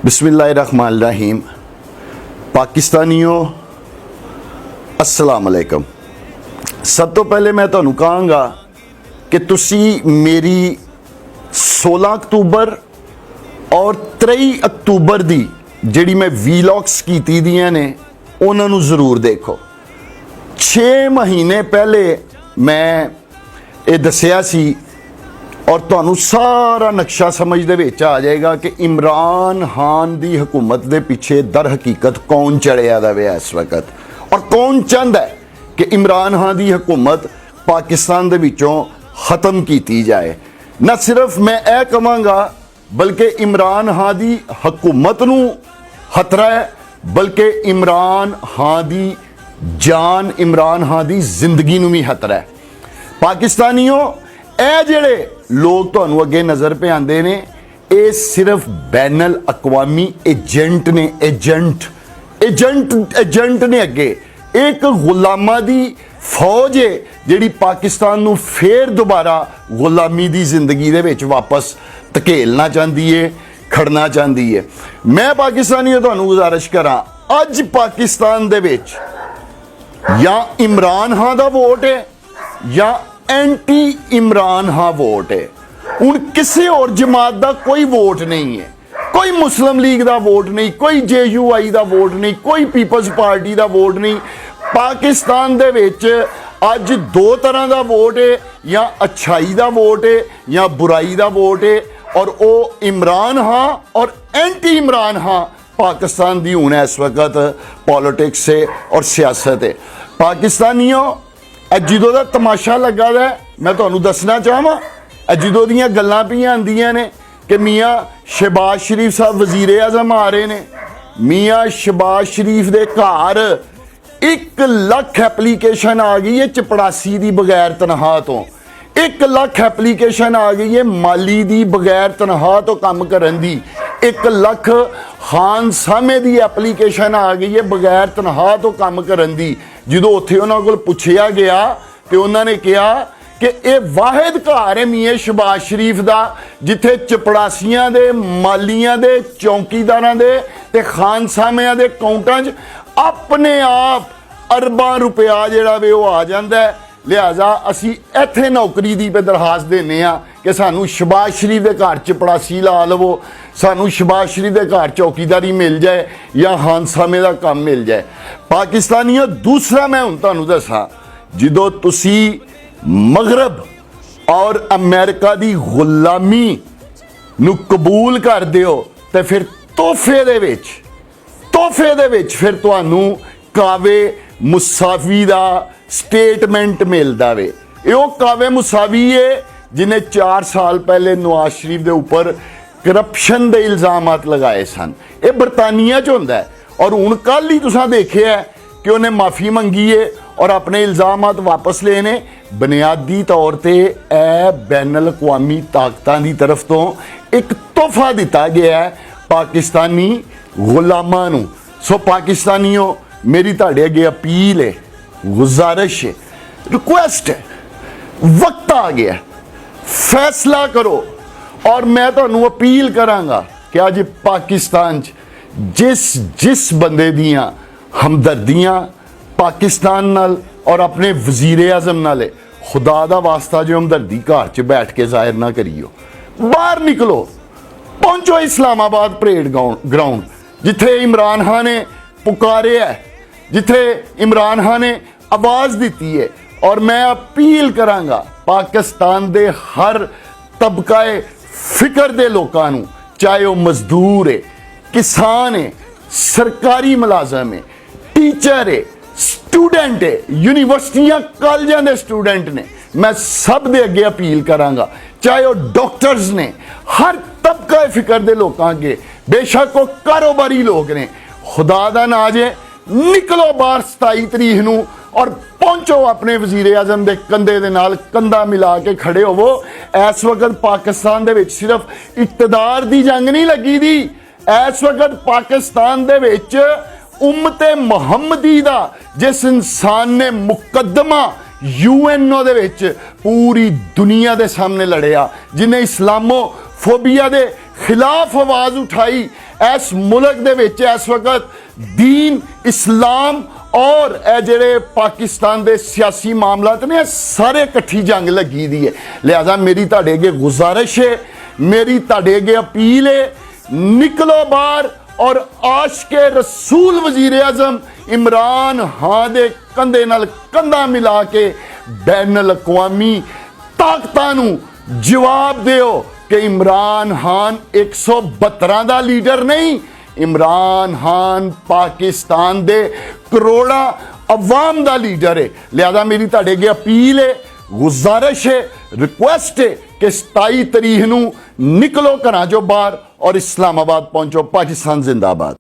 बिस्मिल्लाहिर्रहमानिर्रहीम। पाकिस्तानियों अस्सलाम अलैकुम। सब तो पहले मैं तुहानू कहांगा कि तुसी मेरी 16 अक्तूबर और 23 अक्तूबर दी जिहड़ी मैं वीलॉग्स कीती दियां ने उन्हां नू जरूर देखो। 6 महीने पहले मैं ये दसिया सी और तुहानू सारा नक्शा समझ दे विच आ जाएगा कि इमरान खान दी हुकूमत दे पिछे दर हकीकत कौन चढ़िया दा वे इस वक्त, और कौन चाहता है कि इमरान खान दी हुकूमत पाकिस्तान दे विचों ख़त्म की जाए। न सिर्फ मैं यह कहांगा बल्कि इमरान खान दी हुकूमत नू खतरा है, बल्कि इमरान खान दी जान, इमरान खान दी जिंदगी नू भी खतरा है। पाकिस्तानियों, ਇਹ ਜਿਹੜੇ लोग ਤੁਹਾਨੂੰ ਅੱਗੇ नज़र पे आते ने ये सिर्फ बैनल अकवामी एजेंट ने, एजेंट ने अगे एक गुलामा दी फौज है जिहड़ी पाकिस्तान नू फिर दोबारा गुलामी दी जिंदगी दे विच वापस धकेलना चाहती है, खड़ना चाहती है। मैं पाकिस्तानियों तुहानू गुजारिश करा, अज पाकिस्तान दे विच या इमरान खान दा वोट है या एंटी इमरान खान वोट है। हुण किसी और जमात का कोई वोट नहीं है, कोई मुस्लिम लीग का वोट नहीं, कोई JUI का वोट नहीं, कोई पीपल्स पार्टी का वोट नहीं। पाकिस्तान दे विच अज दो तरह का वोट है, या अच्छाई का वोट है या बुराई का वोट है, और वो इमरान खान और एंटी इमरान खान पाकिस्तान की हुण इस वक्त पॉलिटिक्स है और सियासत है। पाकिस्तानियों, जो का तमाशा लगा है मैं तुहानू दसना चाहवां, जो दियां गल्लां पियां आंदियां ने कि मियाँ शहबाज शरीफ साहब वजीर आजम आ रहे ने। मियाँ शहबाज शरीफ दे घर 1 लाख एप्लीकेशन आ गई है चपड़ासी दी बगैर तनख्वाह तो, 1 लाख एप्लीकेशन आ गई है माली दी बगैर तनख्वाह तो काम करन दी, 1 लाख खान सामे दी एप्लीकेशन आ गई है बगैर तनख्वाह तो काम करन दी। जो उत्थे उन्हां कोल पुछया गया तो उन्होंने कहा कि यह वाहिद घर है मियाँ शहबाज शरीफ का जिथे चपड़ासियां दे, मालियां दे, चौकीदारां दे ते खान सामियां दे अकाउंटां च अपने आप अरबां रुपया जिहड़ा वे वो आ जाता है। लिहाजा असी इत्थे नौकरी दी पे दरखास्त देने कि सानू शहबाज शरीफ के घर चपड़ासी ला लवो, सानू शहबाज शरीफ के घर चौकीदारी मिल जाए या खानसामे का काम मिल जाए। पाकिस्तानियों, दूसरा मैं हुण तुहानू दसां, जो तुसी मगरब और अमेरिका की गुलामी नू कबूल करदे हो तो फिर तोहफे दे विच फिर तुहानू कावे मुसावी का स्टेटमेंट मिलता वे। यो कावे मुसावी है जिन्हें 4 साल पहले नवाज शरीफ के ऊपर करप्शन के इल्जामात लगाए सन। ये बरतानिया च होंदा है, और हुण कल ही तुसां देखिया कि उन्हें माफ़ी मंगी है और अपने इल्जामात वापस लेने। बुनियादी तौर पर यह बैनल अकवामी ताकतां की तरफ तो एक तोहफा दिता गया है पाकिस्तानी गुलामां नूं। सो पाकिस्तानियों, मेरी तुहाडे अगे अपील है, गुजारिश है, रिक्वेस्ट है, वक्त आ गया, फैसला करो। और मैं तुहानू अपील करांगा कि अज पाकिस्तान जिस बंदे दियां हमदर्दियां पाकिस्तान नाल और अपने वजीर आजम नाल है, खुदा दा वास्ता जो हमदर्दी घर च बैठ के जाहिर ना करियो, बाहर निकलो, पहुंचो इस्लामाबाद परेड ग्राउंड जिथे इमरान खान ने पुकारे है, जिथे इमरान खान ने आवाज़ दी है। और मैं अपील करांगा पाकिस्तान दे हर तबकाए फिक्र दे लोगों नूं, चाहे वह मजदूर है, किसान है, सरकारी मुलाजम है, टीचर है, स्टूडेंट है, यूनिवर्सिटियां कॉलेजां दे स्टूडेंट ने, मैं सब दे अगे अपील करांगा, चाहे वह डॉक्टर्स ने, हर तबकाए फिक्र दे लोगों अगे, बेशक वो कारोबारी लोग ने, खुदा दा नाज है, निकलो बाहर 27 तरीक नूं और पहुंचो अपने वजीर आजम के कंधे दे नाल कंधा मिला के खड़े होवो। इस वक्त पाकिस्तान दे विच सिर्फ इकतदार की जंग नहीं लगी दी, इस वक्त पाकिस्तान दे विच उम्मते मुहम्मदी दा जिस इंसान ने मुकदमा UNO दे विच पूरी दुनिया के सामने लड़िया, जिन्हें इस्लामोफोबिया के खिलाफ आवाज़ उठाई। इस मुल्क दे विच इस वक्त दीन इस्लाम और जेड़े पाकिस्तान दे सियासी मामलात ने सारे इकट्ठी जंग लगी दी है। लिहाजा मेरी तुहाडे अगे गुजारिश है, मेरी तुहाडे अगे अपील है, निकलो बाहर और आशिके रसूल वजीर आजम इमरान खान दे कंधे नाल कंधा मिला के बैन अल-अक़वामी ताकतां नूं जवाब दिओ कि इमरान खान 172 दा लीडर नहीं, इमरान खान पाकिस्तान दे करोड़ा अवाम दा लीडर है। लिहाजा मेरी तुहाडे अगे अपील है, गुजारिश है, रिक्वेस्ट है कि 27 तरीक नूं निकलो घरां चों बाहर और इस्लामाबाद पहुंचो। पाकिस्तान जिंदाबाद।